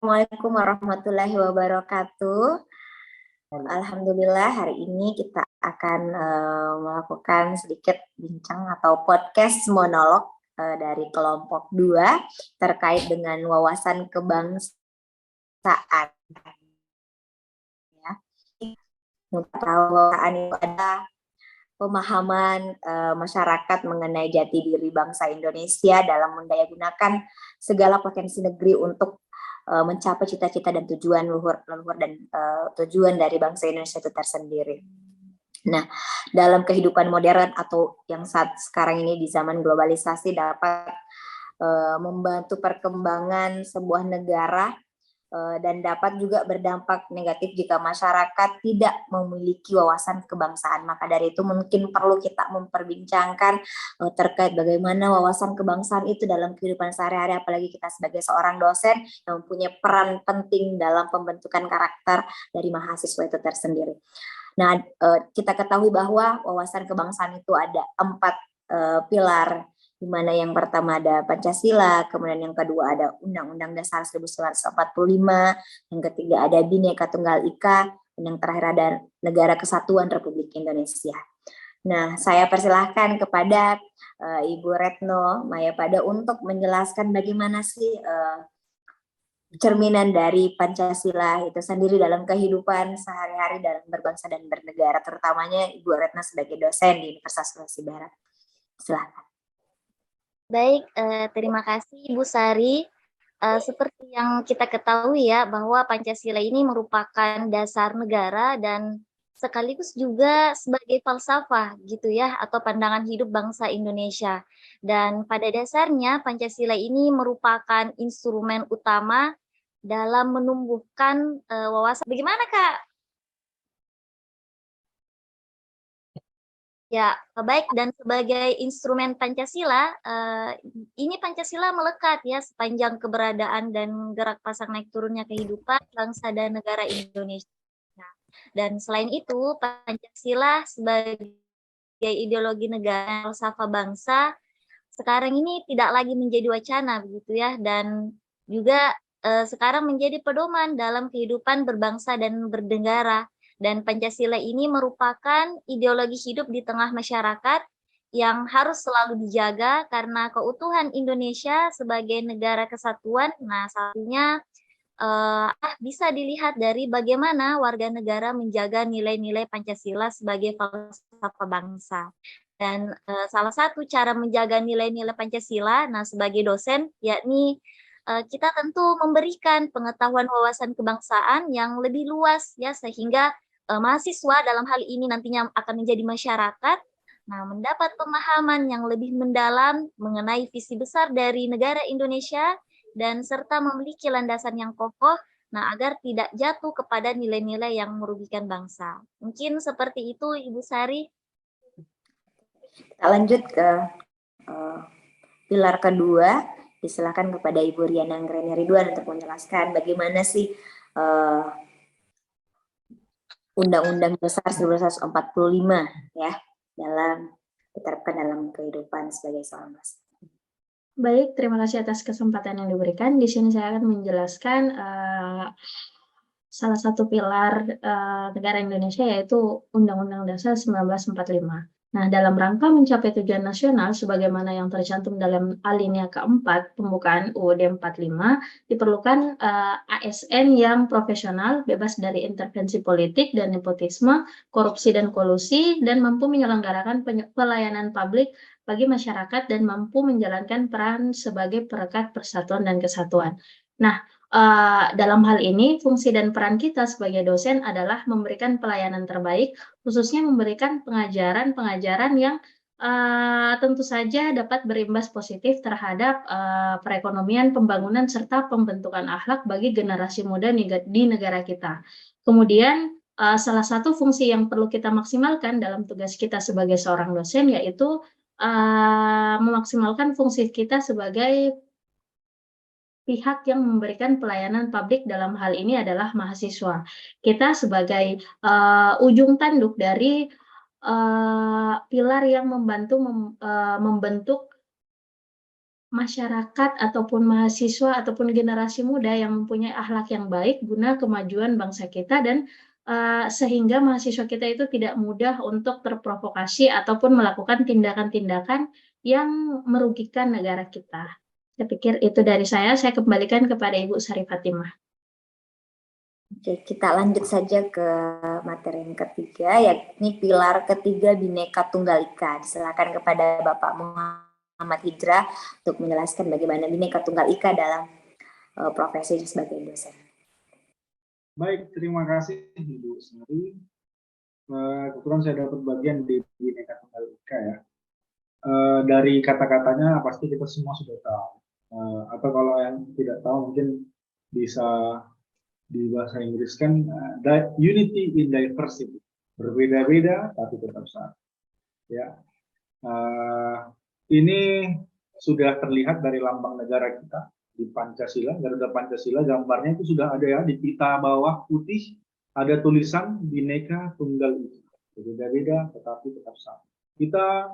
Assalamualaikum warahmatullahi wabarakatuh. Alhamdulillah hari ini kita akan melakukan sedikit bincang atau podcast monolog dari kelompok 2 terkait dengan wawasan kebangsaan. Ya. Kebangsaan itu ada pemahaman masyarakat mengenai jati diri bangsa Indonesia dalam mendayagunakan segala potensi negeri untuk mencapai cita-cita dan tujuan luhur dan tujuan dari bangsa Indonesia itu tersendiri. Nah, dalam kehidupan modern atau yang saat sekarang ini di zaman globalisasi dapat membantu perkembangan sebuah negara dan dapat juga berdampak negatif jika masyarakat tidak memiliki wawasan kebangsaan. Maka dari itu mungkin perlu kita memperbincangkan terkait bagaimana wawasan kebangsaan itu dalam kehidupan sehari-hari, apalagi kita sebagai seorang dosen yang mempunyai peran penting dalam pembentukan karakter dari mahasiswa itu tersendiri. Nah, kita ketahui bahwa wawasan kebangsaan itu ada 4 pilar, di mana yang pertama ada Pancasila, kemudian yang kedua ada Undang-Undang Dasar 1945, yang ketiga ada Bhinneka Tunggal Ika, dan yang terakhir ada Negara Kesatuan Republik Indonesia. Nah, saya persilahkan kepada Ibu Retno Mayapada untuk menjelaskan bagaimana sih cerminan dari Pancasila itu sendiri dalam kehidupan sehari-hari dalam berbangsa dan bernegara, terutamanya Ibu Retno sebagai dosen di Universitas Sulawesi Barat. Silakan. Baik, terima kasih Ibu Sari. Seperti yang kita ketahui ya, bahwa Pancasila ini merupakan dasar negara dan sekaligus juga sebagai falsafah gitu ya, atau pandangan hidup bangsa Indonesia. Dan pada dasarnya Pancasila ini merupakan instrumen utama dalam menumbuhkan wawasan. Bagaimana Kak? Ya, baik, dan sebagai instrumen Pancasila, ini Pancasila melekat ya sepanjang keberadaan dan gerak pasang naik turunnya kehidupan bangsa dan negara Indonesia. Dan selain itu, Pancasila sebagai ideologi negara falsafah bangsa sekarang ini tidak lagi menjadi wacana begitu ya, dan juga sekarang menjadi pedoman dalam kehidupan berbangsa dan bernegara. Dan Pancasila ini merupakan ideologi hidup di tengah masyarakat yang harus selalu dijaga karena keutuhan Indonesia sebagai negara kesatuan. Nah, satunya bisa dilihat dari bagaimana warga negara menjaga nilai-nilai Pancasila sebagai falsafah bangsa. Dan salah satu cara menjaga nilai-nilai Pancasila, nah sebagai dosen, yakni kita tentu memberikan pengetahuan wawasan kebangsaan yang lebih luas ya, sehingga mahasiswa dalam hal ini nantinya akan menjadi masyarakat, nah mendapat pemahaman yang lebih mendalam mengenai visi besar dari negara Indonesia dan serta memiliki landasan yang kokoh, nah agar tidak jatuh kepada nilai-nilai yang merugikan bangsa. Mungkin seperti itu Ibu Sari. Kita lanjut ke pilar kedua. Disilakan kepada Ibu Riana Anggreni Ridwan untuk menjelaskan bagaimana sih Undang-Undang Dasar 1945 ya dalam diterapkan dalam kehidupan sebagai seorang dosen. Baik, terima kasih atas kesempatan yang diberikan. Di sini saya akan menjelaskan salah satu pilar negara Indonesia, yaitu Undang-Undang Dasar 1945. Nah, dalam rangka mencapai tujuan nasional sebagaimana yang tercantum dalam alinea keempat pembukaan UUD 45, diperlukan ASN yang profesional, bebas dari intervensi politik dan nepotisme, korupsi dan kolusi, dan mampu menyelenggarakan pelayanan publik bagi masyarakat dan mampu menjalankan peran sebagai perekat persatuan dan kesatuan. Nah, dalam hal ini, fungsi dan peran kita sebagai dosen adalah memberikan pelayanan terbaik, khususnya memberikan pengajaran-pengajaran yang tentu saja dapat berimbas positif terhadap perekonomian, pembangunan, serta pembentukan akhlak bagi generasi muda di negara kita. Kemudian, salah satu fungsi yang perlu kita maksimalkan dalam tugas kita sebagai seorang dosen, yaitu memaksimalkan fungsi kita sebagai pihak yang memberikan pelayanan publik, dalam hal ini adalah mahasiswa. Kita sebagai ujung tanduk dari pilar yang membantu membentuk masyarakat ataupun mahasiswa ataupun generasi muda yang mempunyai akhlak yang baik guna kemajuan bangsa kita, dan sehingga mahasiswa kita itu tidak mudah untuk terprovokasi ataupun melakukan tindakan-tindakan yang merugikan negara kita. Saya pikir itu dari saya kembalikan kepada Ibu Sari Fatimah. Oke, kita lanjut saja ke materi yang ketiga, yakni pilar ketiga Bhinneka Tunggal Ika. Silakan kepada Bapak Muhammad Hijrah untuk menjelaskan bagaimana Bhinneka Tunggal Ika dalam profesi sebagai dosen. Baik, terima kasih Ibu Sari. Kebetulan saya dapat bagian di Bhinneka Tunggal Ika ya. Dari kata-katanya pasti kita semua sudah tahu. Atau kalau yang tidak tahu mungkin bisa di bahasa Inggris kan unity in diversity, berbeda-beda tapi tetap satu. Ya, ini sudah terlihat dari lambang negara kita di Pancasila, Garuda Pancasila, gambarnya itu sudah ada ya di pita bawah putih, ada tulisan Bhinneka Tunggal Ika, berbeda-beda tetapi tetap satu. Kita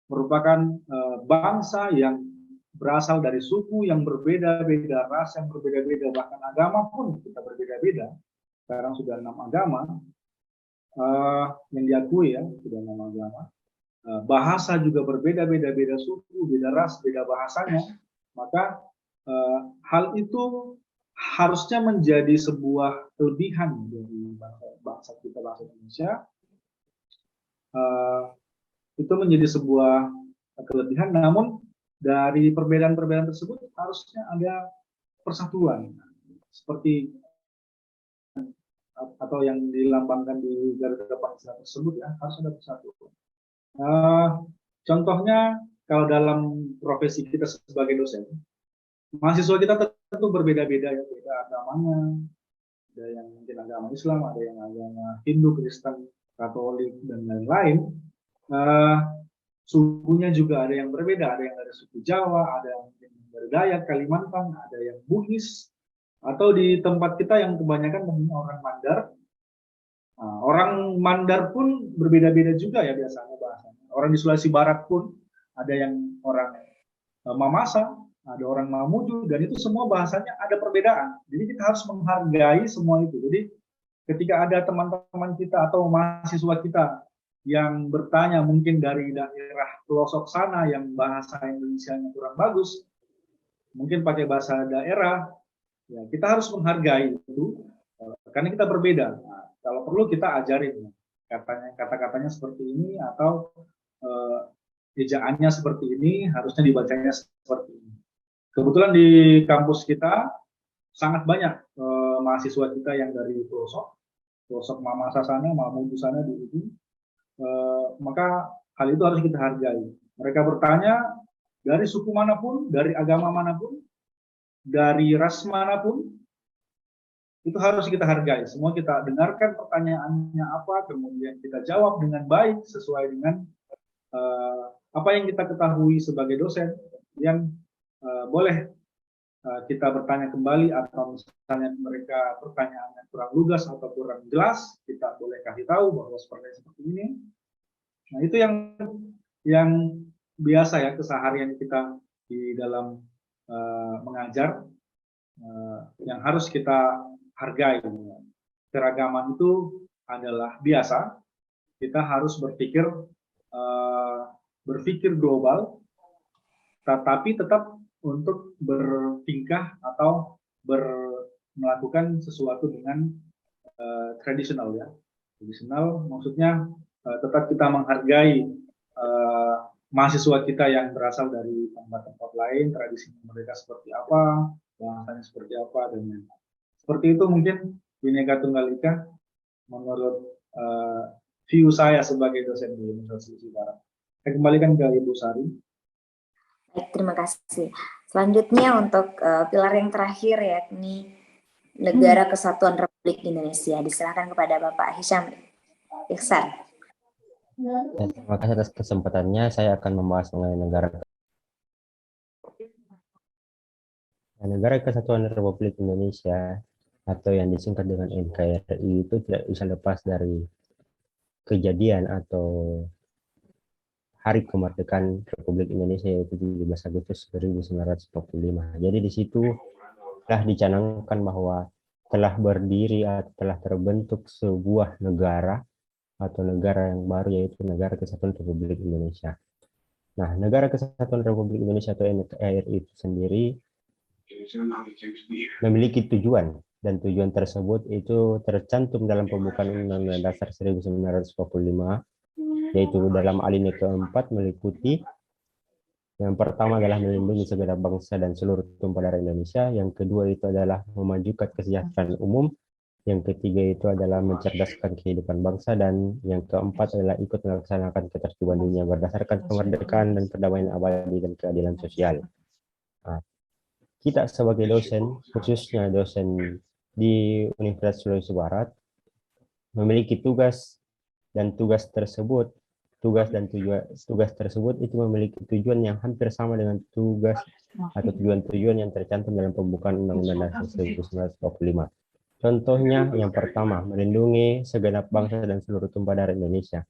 merupakan bangsa yang berasal dari suku yang berbeda-beda, ras yang berbeda-beda, bahkan agama pun kita berbeda-beda. Sekarang sudah 6 agama yang diakui ya, sudah 6 agama. Bahasa juga berbeda-beda, beda suku, beda ras, beda bahasanya. Maka hal itu harusnya menjadi sebuah kelebihan dari bangsa kita, bangsa Indonesia. Itu menjadi sebuah kelebihan, namun dari perbedaan-perbedaan tersebut harusnya ada persatuan, seperti atau yang dilambangkan di Garuda Pancasila tersebut ya, harus ada persatuan. Contohnya kalau dalam profesi kita sebagai dosen, mahasiswa kita tentu berbeda-beda ya, beda agamanya, ada yang mungkin agama Islam, ada yang agama Hindu, Kristen, Katolik dan lain-lain. Sukunya juga ada yang berbeda, ada yang dari suku Jawa, ada yang dari Dayak, Kalimantan, ada yang Bugis, atau di tempat kita yang kebanyakan orang Mandar. Orang Mandar pun berbeda-beda juga ya biasanya bahasanya. Orang di Sulawesi Barat pun ada yang orang Mamasa, ada orang Mamuju, dan itu semua bahasanya ada perbedaan. Jadi kita harus menghargai semua itu. Jadi ketika ada teman-teman kita atau mahasiswa kita yang bertanya mungkin dari daerah pelosok sana yang bahasa Indonesianya kurang bagus, mungkin pakai bahasa daerah, ya kita harus menghargai itu karena kita berbeda. Nah, kalau perlu kita ajarin kata-katanya seperti ini atau ejaannya seperti ini, harusnya dibacanya seperti ini. Kebetulan di kampus kita sangat banyak mahasiswa kita yang dari pelosok Mamasa sana, Mamuju sana di ujung. Maka hal itu harus kita hargai. Mereka bertanya dari suku manapun, dari agama manapun, dari ras manapun, itu harus kita hargai. Semua kita dengarkan pertanyaannya apa, kemudian kita jawab dengan baik sesuai dengan apa yang kita ketahui sebagai dosen. Kemudian boleh kita bertanya kembali, atau misalnya mereka pertanyaannya kurang lugas atau kurang jelas, kita boleh kasih tahu bahwa seperti ini. Nah, itu yang biasa ya keseharian kita di dalam mengajar, yang harus kita hargai. Keragaman itu adalah biasa. Kita harus berpikir global, tetapi tetap untuk bertingkah atau melakukan sesuatu dengan tradisional ya. Tradisional maksudnya tetap kita menghargai mahasiswa kita yang berasal dari tempat-tempat lain, tradisi mereka seperti apa, bahasanya seperti apa, dan lain-lain. Seperti itu mungkin Bhinneka Tunggal Ika menurut view saya sebagai dosen di Universitas Barat. Saya kembalikan ke Ibu Sari. Baik, terima kasih. Selanjutnya untuk pilar yang terakhir, yakni Negara Kesatuan Republik Indonesia. Diserahkan kepada Bapak Hisham Ihsan. Terima kasih atas kesempatannya. Saya akan membahas mengenai Negara Kesatuan Republik Indonesia atau yang disingkat dengan NKRI itu tidak bisa lepas dari kejadian atau hari kemerdekaan Republik Indonesia, yaitu 17 Agustus 1945. Jadi di situ telah dicanangkan bahwa telah berdiri atau telah terbentuk sebuah negara atau negara yang baru, yaitu Negara Kesatuan Republik Indonesia. Nah, Negara Kesatuan Republik Indonesia atau NKRI itu sendiri memiliki tujuan, dan tujuan tersebut itu tercantum dalam pembukaan Undang-Undang Dasar 1945, yaitu dalam alinea keempat meliputi yang pertama adalah melindungi segenap bangsa dan seluruh tumpah darah Indonesia, yang kedua itu adalah memajukan kesejahteraan umum, yang ketiga itu adalah mencerdaskan kehidupan bangsa, dan yang keempat adalah ikut melaksanakan ketertiban dunia berdasarkan kemerdekaan dan perdamaian abadi dan keadilan sosial. Nah, kita sebagai dosen, khususnya dosen di Universitas Sulawesi Barat, memiliki tugas, dan tugas tersebut itu memiliki tujuan yang hampir sama dengan tugas atau tujuan-tujuan yang tercantum dalam pembukaan Undang-Undang Dasar 1945. Contohnya yang pertama, melindungi segenap bangsa dan seluruh tumpah darah Indonesia.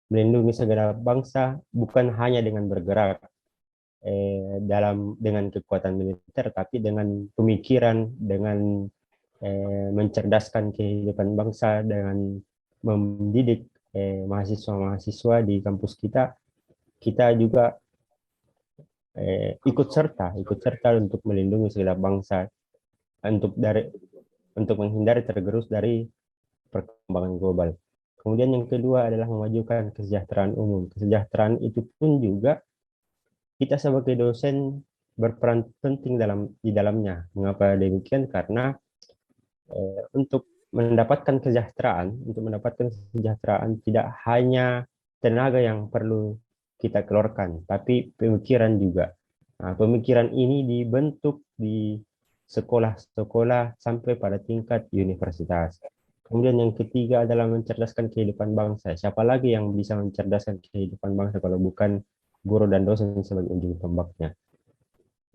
Melindungi segenap bangsa bukan hanya dengan bergerak dengan kekuatan militer, tapi dengan pemikiran, dengan mencerdaskan kehidupan bangsa, dengan mendidik mahasiswa-mahasiswa di kampus kita juga ikut serta untuk melindungi segenap bangsa, untuk menghindari tergerus dari perkembangan global. Kemudian yang kedua adalah memajukan kesejahteraan umum. Kesejahteraan itu pun juga kita sebagai dosen berperan penting di dalamnya. Mengapa demikian? Karena untuk mendapatkan kesejahteraan tidak hanya tenaga yang perlu kita keluarkan, tapi pemikiran juga. Nah, pemikiran ini dibentuk di sekolah-sekolah sampai pada tingkat universitas. Kemudian yang ketiga adalah mencerdaskan kehidupan bangsa. Siapa lagi yang bisa mencerdaskan kehidupan bangsa kalau bukan guru dan dosen sebagai ujung tombaknya?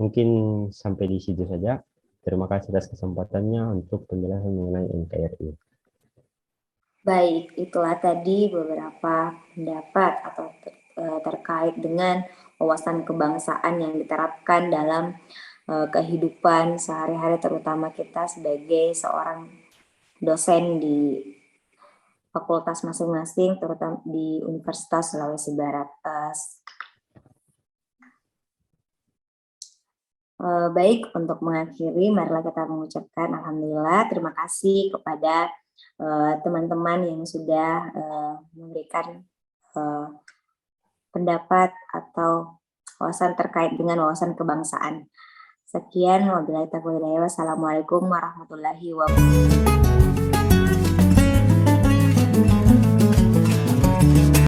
Mungkin sampai di situ saja. Terima kasih atas kesempatannya untuk penjelasan mengenai NKRI. Baik, itulah tadi beberapa pendapat atau terkait dengan wawasan kebangsaan yang diterapkan dalam kehidupan sehari-hari, terutama kita sebagai seorang dosen di fakultas masing-masing, terutama di Universitas Sulawesi Barat. Baik, untuk mengakhiri, marilah kita mengucapkan alhamdulillah, terima kasih kepada teman-teman yang sudah memberikan pendapat atau wawasan terkait dengan wawasan kebangsaan. Sekian, wabillahi taufiq wal hidayah. Wassalamualaikum warahmatullahi wabarakatuh.